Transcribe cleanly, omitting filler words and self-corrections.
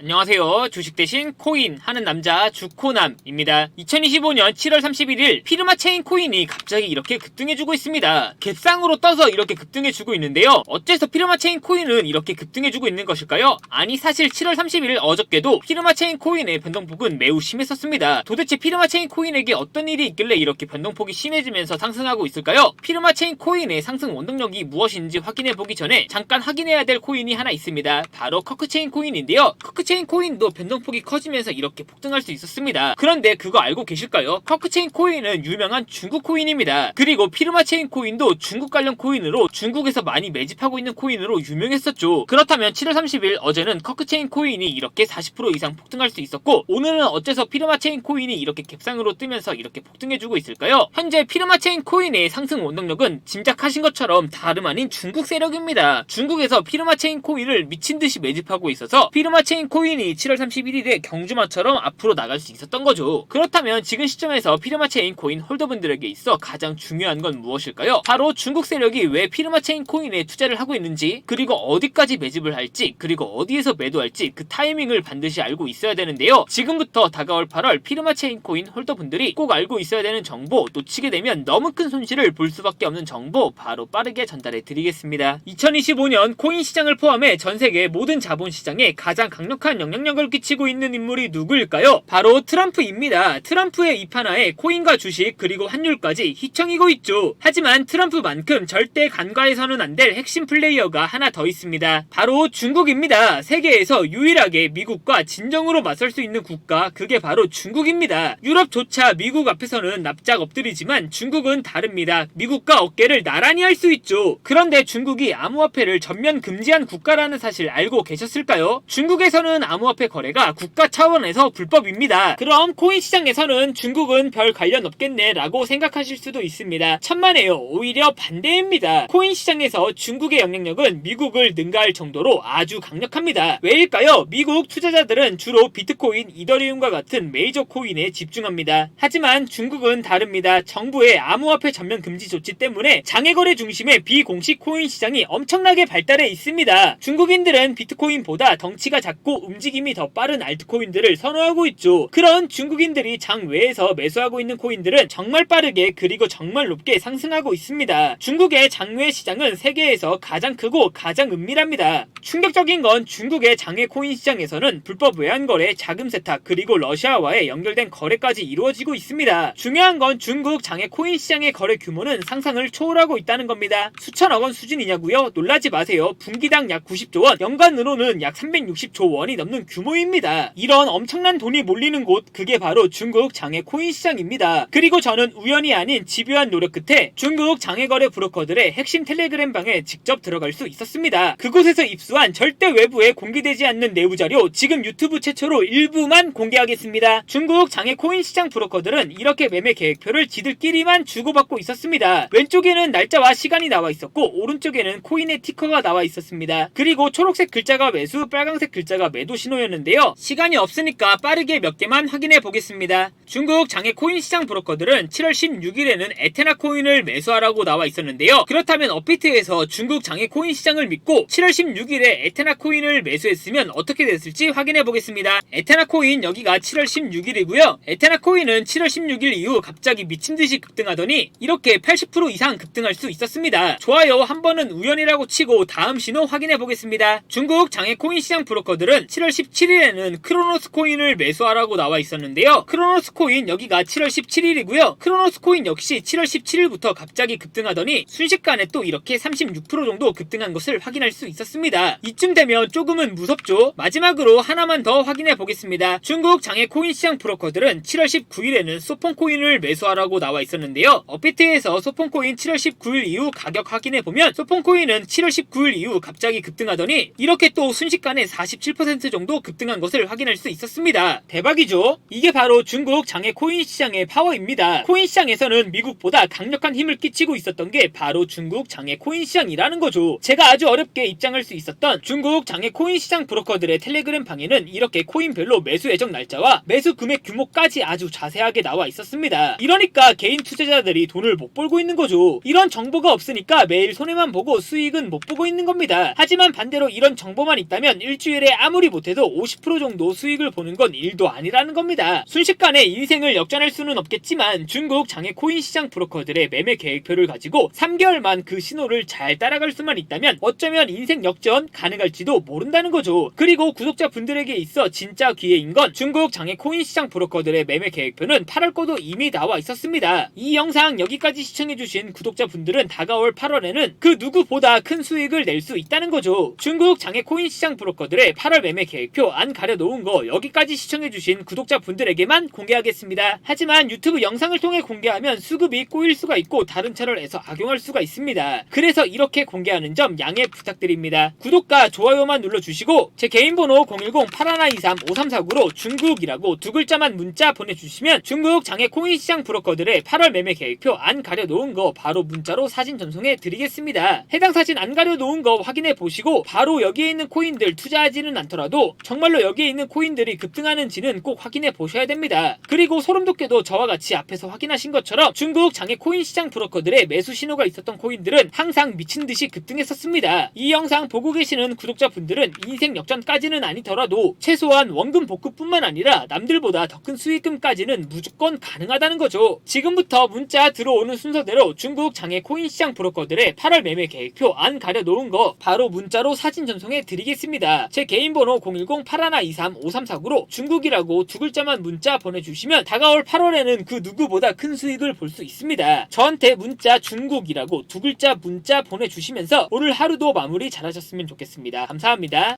안녕하세요. 주식 대신 코인 하는 남자 주코남입니다. 2025년 7월 31일 피르마 체인 코인이 갑자기 이렇게 급등해주고 있습니다. 갭상으로 떠서 이렇게 급등해주고 있는데요. 어째서 피르마 체인 코인은 이렇게 급등해주고 있는 것일까요? 아니 사실 7월 30일 어저께도 피르마 체인 코인의 변동폭은 매우 심했었습니다. 도대체 피르마 체인 코인에게 어떤 일이 있길래 이렇게 변동폭이 심해지면서 상승하고 있을까요? 피르마 체인 코인의 상승 원동력이 무엇인지 확인해보기 전에 잠깐 확인해야 될 코인이 하나 있습니다. 바로 커크체인 코인인데요. 커크체인 코인도 변동폭이 커지면서 이렇게 폭등할 수 있었습니다. 그런데 그거 알고 계실까요? 커크체인 코인은 유명한 중국 코인입니다. 그리고 피르마 체인 코인도 중국 관련 코인으로 중국에서 많이 매집하고 있는 코인으로 유명했었죠. 그렇다면 7월 30일 어제는 커크체인 코인이 이렇게 40% 이상 폭등할 수 있었고, 오늘은 어째서 피르마 체인 코인이 이렇게 갭상으로 뜨면서 이렇게 폭등해주고 있을까요? 현재 피르마 체인 코인의 상승 원동력은 짐작하신 것처럼 다름 아닌 중국 세력입니다. 중국에서 피르마 체인 코인을 미친듯이 매집하고 있어서 피르마 체인 코인이 7월 31일에 경주마처럼 앞으로 나갈 수 있었던 거죠. 그렇다면 지금 시점에서 피르마 체인 코인 홀더분들에게 있어 가장 중요한 건 무엇일까요? 바로 중국 세력이 왜 피르마 체인 코인에 투자를 하고 있는지, 그리고 어디까지 매집을 할지, 그리고 어디에서 매도할지 그 타이밍을 반드시 알고 있어야 되는데요. 지금부터 다가올 8월 피르마 체인 코인 홀더분들이 꼭 알고 있어야 되는 정보, 놓치게 되면 너무 큰 손실을 볼 수밖에 없는 정보 바로 빠르게 전달해 드리겠습니다. 2025년 코인 시장을 포함해 전 세계 모든 자본 시장에 가장 강력한 영향력을 끼치고 있는 인물이 누구일까요? 바로 트럼프입니다. 트럼프의 입하나에 코인과 주식 그리고 환율까지 휘청이고 있죠. 하지만 트럼프만큼 절대 간과해서는 안 될 핵심 플레이어가 하나 더 있습니다. 바로 중국입니다. 세계에서 유일하게 미국과 진정으로 맞설 수 있는 국가, 그게 바로 중국입니다. 유럽조차 미국 앞에서는 납작 엎드리지만 중국은 다릅니다. 미국과 어깨를 나란히 할 수 있죠. 그런데 중국이 암호화폐를 전면 금지한 국가라는 사실 알고 계셨을까요? 중국에서는 암호화폐 거래가 국가 차원에서 불법입니다. 그럼 코인 시장에서는 중국은 별 관련 없겠네 라고 생각하실 수도 있습니다. 천만에요. 오히려 반대입니다. 코인 시장에서 중국의 영향력은 미국을 능가할 정도로 아주 강력합니다. 왜일까요? 미국 투자자들은 주로 비트코인, 이더리움과 같은 메이저 코인에 집중합니다. 하지만 중국은 다릅니다. 정부의 암호화폐 전면 금지 조치 때문에 장외거래 중심의 비공식 코인 시장이 엄청나게 발달해 있습니다. 중국인들은 비트코인보다 덩치가 작고 움직임이 더 빠른 알트코인들을 선호하고 있죠. 그런 중국인들이 장외에서 매수하고 있는 코인들은 정말 빠르게 그리고 정말 높게 상승하고 있습니다. 중국의 장외 시장은 세계에서 가장 크고 가장 은밀합니다. 충격적인 건 중국의 장외 코인 시장에서는 불법 외환거래, 자금 세탁, 그리고 러시아와의 연결된 거래까지 이루어지고 있습니다. 중요한 건 중국 장외 코인 시장의 거래 규모는 상상을 초월하고 있다는 겁니다. 수천억 원 수준이냐고요? 놀라지 마세요. 분기당 약 90조 원, 연간으로는 약 360조 원이 넘는 규모입니다. 이런 엄청난 돈이 몰리는 곳, 그게 바로 중국 장외 코인 시장입니다. 그리고 저는 우연이 아닌 집요한 노력 끝에 중국 장외거래 브로커들의 핵심 텔레그램 방에 직접 들어갈 수 있었습니다. 그곳에서 입수한 절대 외부에 공개되지 않는 내부 자료, 지금 유튜브 최초로 일부만 공개하겠습니다. 중국 장외 코인 시장 브로커들은 이렇게 매매 계획표를 지들끼리만 주고받고 있었습니다. 왼쪽에는 날짜와 시간이 나와 있었고, 오른쪽에는 코인의 티커가 나와 있었습니다. 그리고 초록색 글자가 매수, 빨간색 글자가 매도 신호였는데요. 시간이 없으니까 빠르게 몇 개만 확인해 보겠습니다. 중국 장외 코인 시장 브로커들은 7월 16일에는 에테나 코인을 매수하라고 나와 있었는데요. 그렇다면 업비트에서 중국 장외 코인 시장을 믿고 7월 16일에 에테나 코인을 매수했으면 어떻게 됐을지 확인해 보겠습니다. 에테나 코인 여기가 7월 16일이고요. 에테나 코인은 7월 16일 이후 갑자기 미친듯이 급등하더니 이렇게 80% 이상 급등할 수 있었습니다. 좋아요. 한 번은 우연이라고 치고 다음 신호 확인해 보겠습니다. 중국 장외 코인 시장 브로커들은 7월 17일에는 크로노스 코인을 매수하라고 나와 있었는데요. 크로노스 코인 여기가 7월 17일이고요. 크로노스 코인 역시 7월 17일부터 갑자기 급등하더니 순식간에 또 이렇게 36% 정도 급등한 것을 확인할 수 있었습니다. 이쯤 되면 조금은 무섭죠. 마지막으로 하나만 더 확인해 보겠습니다. 중국 장외 코인 시장 브로커들은 7월 19일에는 소폰 코인을 매수하라고 나와 있었는데요. 업비트에서 소폰 코인 7월 19일 이후 가격 확인해 보면 소폰 코인은 7월 19일 이후 갑자기 급등하더니 이렇게 또 순식간에 47% 정도 급등한 것을 확인할 수 있었습니다. 대박이죠? 이게 바로 중국 장외 코인 시장의 파워입니다. 코인 시장에서는 미국보다 강력한 힘을 끼치고 있었던 게 바로 중국 장외 코인 시장이라는 거죠. 제가 아주 어렵게 입장할 수 있었던 중국 장외 코인 시장 브로커들의 텔레그램 방에는 이렇게 코인별로 매수 예정 날짜와 매수 금액 규모까지 아주 자세하게 나와 있었습니다. 이러니까 개인 투자자들이 돈을 못 벌고 있는 거죠. 이런 정보가 없으니까 매일 손해만 보고 수익은 못 보고 있는 겁니다. 하지만 반대로 이런 정보만 있다면 일주일에 아무리 못해도 50% 정도 수익을 보는 건 일도 아니라는 겁니다. 순식간에 인생을 역전할 수는 없겠지만 중국 장외 코인 시장 브로커들의 매매 계획표를 가지고 3개월만 그 신호를 잘 따라갈 수만 있다면 어쩌면 인생 역전 가능할지도 모른다는 거죠. 그리고 구독자분들에게 있어 진짜 기회인 건 중국 장외 코인 시장 브로커들의 매매 계획표는 8월 거도 이미 나와 있었습니다. 이 영상 여기까지 시청해주신 구독자분들은 다가올 8월에는 그 누구보다 큰 수익을 낼 수 있다는 거죠. 중국 장외 코인 시장 브로커들의 8월 매매 계획표 안 가려놓은 거 여기까지 시청해주신 구독자분들에게만 공개하겠습니다. 하지만 유튜브 영상을 통해 공개하면 수급이 꼬일 수가 있고 다른 채널에서 악용할 수가 있습니다. 그래서 이렇게 공개하는 점 양해 부탁드립니다. 구독과 좋아요만 눌러주시고 제 개인 번호 010-8123-5349로 중국이라고 두 글자만 문자 보내주시면 중국 장외 코인 시장 브로커들의 8월 매매 계획표 안 가려놓은 거 바로 문자로 사진 전송해 드리겠습니다. 해당 사진 안 가려놓은 거 확인해 보시고 바로 여기에 있는 코인들 투자하지는 않더라도 정말로 여기에 있는 코인들이 급등하는지는 꼭 확인해 보셔야 됩니다. 그리고 소름 돋게도 저와 같이 앞에서 확인하신 것처럼 중국 장외 코인 시장 브로커들의 매수 신호가 있었던 코인들은 항상 미친듯이 급등했었습니다. 이 영상 보고 계시는 구독자분들은 인생 역전까지는 아니더라도 최소한 원금 복구뿐만 아니라 남들보다 더 큰 수익금까지는 무조건 가능하다는 거죠. 지금부터 문자 들어오는 순서대로 중국 장외 코인 시장 브로커들의 8월 매매 계획표 안 가려놓은 거 바로 문자로 사진 전송해 드리겠습니다. 제 개인 번호 010-8123-5349로 중국이라고 두 글자만 문자 보내주시면 다가올 8월에는 그 누구보다 큰 수익을 볼 수 있습니다. 저한테 문자 중국이라고 두 글자 문자 보내주시면서 오늘 하루도 마무리 잘하셨으면 좋겠습니다. 감사합니다.